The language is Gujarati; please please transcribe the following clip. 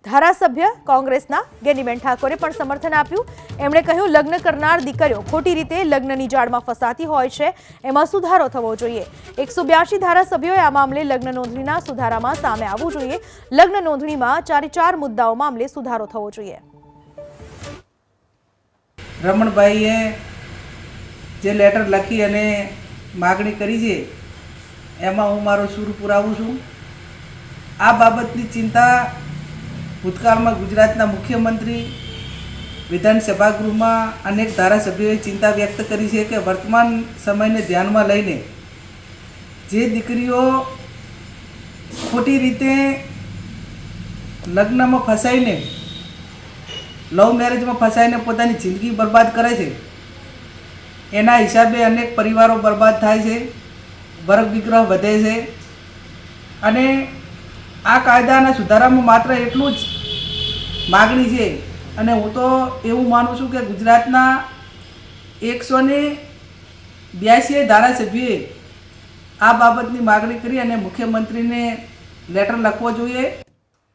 ધારાસભ્ય કોંગ્રેસના ગેનીબેન ઠાકોરે પણ સમર્થન આપ્યું। એમણે કહ્યું, લગ્ન કરનાર દીકરીઓ ખોટી રીતે લગ્નની જાળમાં ફસાતી હોય છે, એમાં સુધારો થવો જોઈએ। 182 ધારાસભ્યોએ આ મામલે લગ્ન નોંધણીના સુધારામાં સામે આવવું જોઈએ। લગ્ન નોંધણીમાં 4 મુદ્દાઓ મામલે સુધારો થવો જોઈએ। રમણભાઈએ જે લેટર લખી અને માગણી કરી છે એમાં હું મારો સૂર પુરાવું છું। આ બાબતની ચિંતા ભૂતકાળમાં ગુજરાતના મુખ્યમંત્રી, વિધાનસભા ગૃહમાં અનેક ધારાસભ્યોએ ચિંતા વ્યક્ત કરી છે કે વર્તમાન સમયને ધ્યાનમાં લઈને જે દીકરીઓ ખોટી રીતે લગ્નમાં ફસાઈને, લવ મેરેજમાં ફસાઈને પોતાની જિંદગી બરબાદ કરે છે, એના હિસાબે અનેક પરિવારો બરબાદ થાય છે, વર્ગ વિગ્રહ વધે છે। અને આ કાયદાના સુધારામાં માત્ર એટલું જ માગણી છે। અને હું તો એવું માનું છું કે ગુજરાતના 182 ધારાસભ્યોએ આ બાબતની માગણી કરી અને મુખ્યમંત્રીને લેટર લખવો જોઈએ।